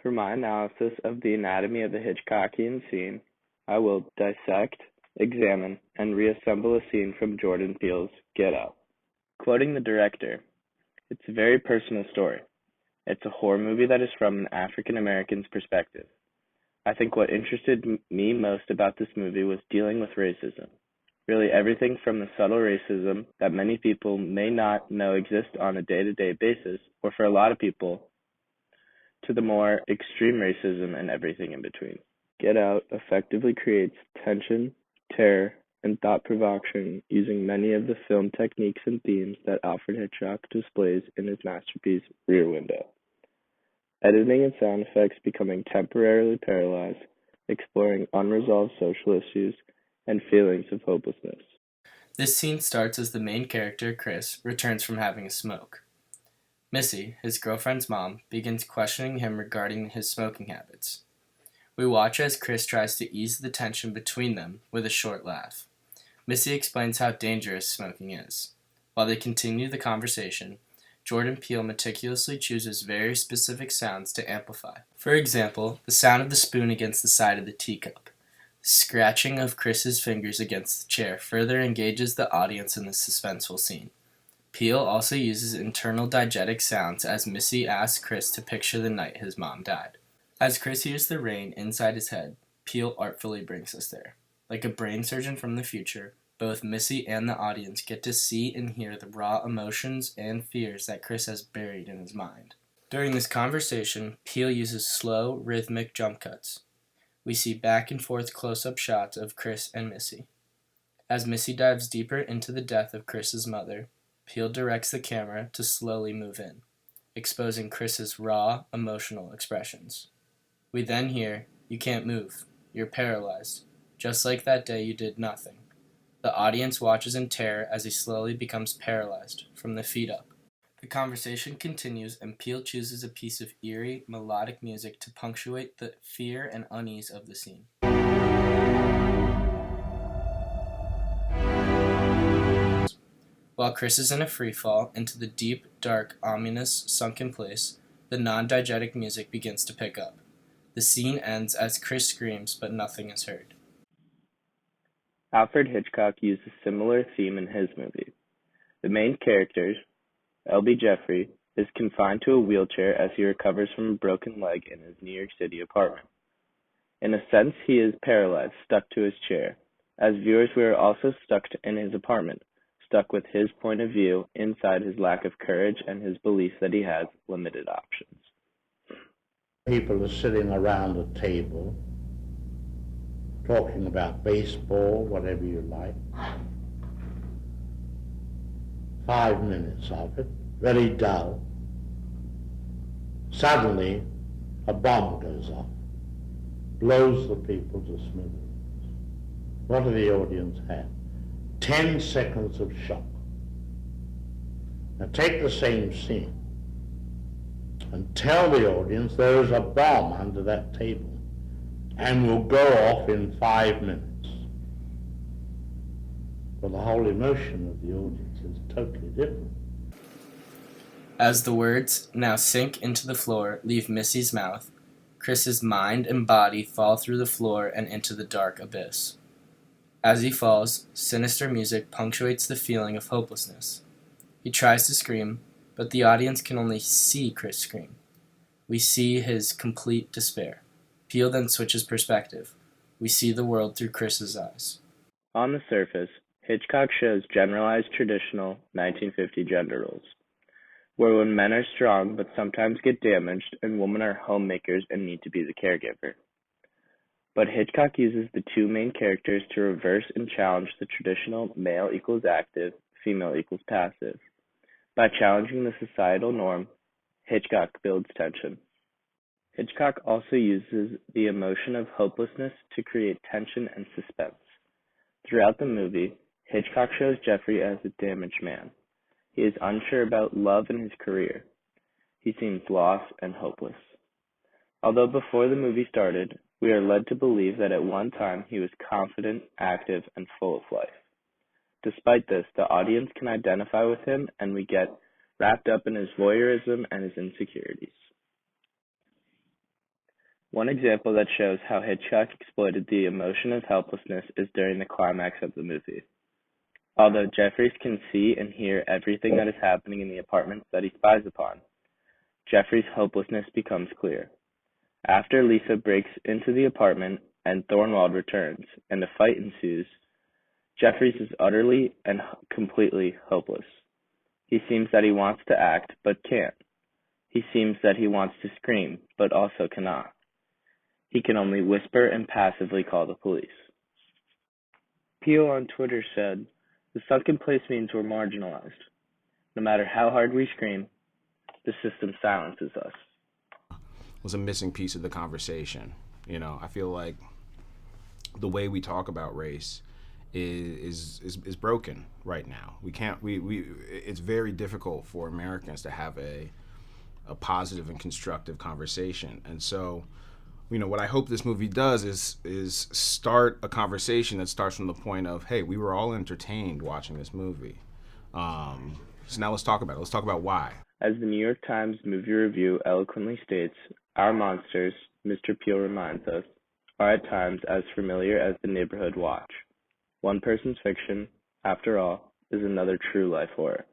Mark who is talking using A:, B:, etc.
A: For my analysis of the anatomy of the Hitchcockian scene, I will dissect, examine, and reassemble a scene from Jordan Peele's Get Out. Quoting the director, "It's a very personal story. It's a horror movie that is from an African American's perspective. I think what interested me most about this movie was dealing with racism. Really everything from the subtle racism that many people may not know exists on a day-to-day basis, or for a lot of people, to the more extreme racism and everything in between. Get Out effectively creates tension, terror, and thought-provocation using many of the film techniques and themes that Alfred Hitchcock displays in his masterpiece Rear Window. Editing and sound effects becoming temporarily paralyzed, exploring unresolved social issues and feelings of hopelessness."
B: This scene starts as the main character, Chris, returns from having a smoke. Missy, his girlfriend's mom, begins questioning him regarding his smoking habits. We watch as Chris tries to ease the tension between them with a short laugh. Missy explains how dangerous smoking is. While they continue the conversation, Jordan Peele meticulously chooses very specific sounds to amplify. For example, the sound of the spoon against the side of the teacup. The scratching of Chris's fingers against the chair further engages the audience in this suspenseful scene. Peele also uses internal diegetic sounds as Missy asks Chris to picture the night his mom died. As Chris hears the rain inside his head, Peele artfully brings us there. Like a brain surgeon from the future, both Missy and the audience get to see and hear the raw emotions and fears that Chris has buried in his mind. During this conversation, Peele uses slow, rhythmic jump cuts. We see back and forth close-up shots of Chris and Missy. As Missy dives deeper into the death of Chris's mother, Peele directs the camera to slowly move in, exposing Chris's raw, emotional expressions. We then hear, "You can't move. You're paralyzed. Just like that day you did nothing." The audience watches in terror as he slowly becomes paralyzed, from the feet up. The conversation continues, and Peele chooses a piece of eerie, melodic music to punctuate the fear and unease of the scene. While Chris is in a freefall into the deep, dark, ominous, sunken place, the non-diegetic music begins to pick up. The scene ends as Chris screams, but nothing is heard.
A: Alfred Hitchcock used a similar theme in his movie. The main character, L.B. Jeffrey, is confined to a wheelchair as he recovers from a broken leg in his New York City apartment. In a sense, he is paralyzed, stuck to his chair. As viewers, we are also stuck in his apartment, stuck with his point of view inside his lack of courage and his belief that he has limited options.
C: People are sitting around a table, talking about baseball, whatever you like. 5 minutes of it, very dull. Suddenly, a bomb goes off, blows the people to smithereens. What do the audience have? 10 seconds of shock. Now take the same scene and tell the audience there is a bomb under that table and will go off in 5 minutes. Well, the whole emotion of the audience is totally different.
B: As the words, "now sink into the floor," leave Missy's mouth, Chris's mind and body fall through the floor and into the dark abyss. As he falls, sinister music punctuates the feeling of hopelessness. He tries to scream, but the audience can only see Chris scream. We see his complete despair. Peele then switches perspective. We see the world through Chris's eyes.
A: On the surface, Hitchcock shows generalized traditional 1950 gender roles, where when men are strong but sometimes get damaged and women are homemakers and need to be the caregiver. But Hitchcock uses the two main characters to reverse and challenge the traditional male equals active, female equals passive. By challenging the societal norm, Hitchcock builds tension. Hitchcock also uses the emotion of hopelessness to create tension and suspense. Throughout the movie, Hitchcock shows Jeffrey as a damaged man. He is unsure about love and his career. He seems lost and hopeless. Although before the movie started, we are led to believe that at one time he was confident, active, and full of life. Despite this, the audience can identify with him, and we get wrapped up in his voyeurism and his insecurities. One example that shows how Hitchcock exploited the emotion of helplessness is during the climax of the movie. Although Jeffries can see and hear everything that is happening in the apartments that he spies upon, Jeffries' hopelessness becomes clear. After Lisa breaks into the apartment and Thornwald returns, and a fight ensues, Jeffries is utterly and completely hopeless. He seems that he wants to act, but can't. He seems that he wants to scream, but also cannot. He can only whisper and passively call the police. Peele on Twitter said, "The sunken place means we're marginalized. No matter how hard we scream, the system silences us."
D: Was a missing piece of the conversation. I feel like the way we talk about race is broken right now. We can't. It's very difficult for Americans to have a positive and constructive conversation. And so, what I hope this movie does is start a conversation that starts from the point of, hey, we were all entertained watching this movie. So now let's talk about it. Let's talk about why.
A: As the New York Times Movie Review eloquently states, our monsters, Mr. Peele reminds us, are at times as familiar as the neighborhood watch. One person's fiction, after all, is another true life horror.